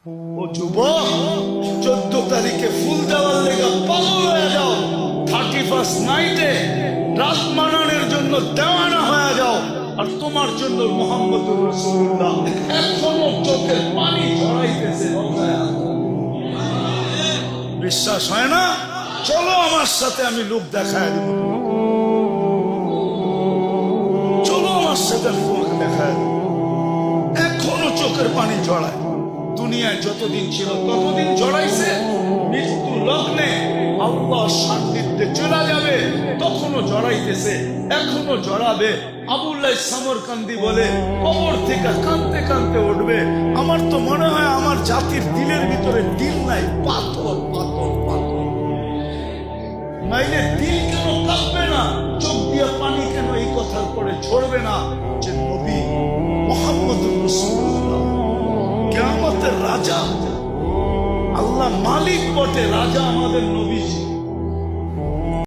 ও যুবক, 14 তারিখে ফুল দেওয়ার লেগে পাগল হয়ে যাও, 31st নাইটে রাত মানানোর জন্য দেওয়ানা হয়ে যাও। আর তোমার জন্য মুহাম্মদুর রাসূলুল্লাহ এখনো চোখের পানি ঝরাইতেছে। বিশ্বাস হয় না? চলো আমার সাথে, আমি লোক দেখায় দিব। চলো আমার সাথে, আমি তোমাকে দেখায় দিব। এখনো চোখের পানি ঝরায়। দুনিয়ায় যতদিন ছিল ততদিন জড়াইছে। মৃত্যু লগ্নে আল্লাহ সান্নিধ্যে চলে যাবে, তখনও জড়াইতেছে, এখনো জড়াবে। আবুল্লাহ সামরকান্দি বলে, কবর থেকে কাঁদতে কাঁদতে উঠবে। আমার তো মনে হয় আমার জাতির দিলের ভিতরে দিল নাই, পাথর পাথর পাথর। নাইলে দিল কেন কাঁপবে না, চোখ দিয়ে পানি কেন এই কথার পরে ঝরবে না যে নবী মুহাম্মদুর রাসূলুল্লাহ কিয়ামতের রাজা। আল্লাহ মালিক বটে, রাজা আমাদের নবীজি।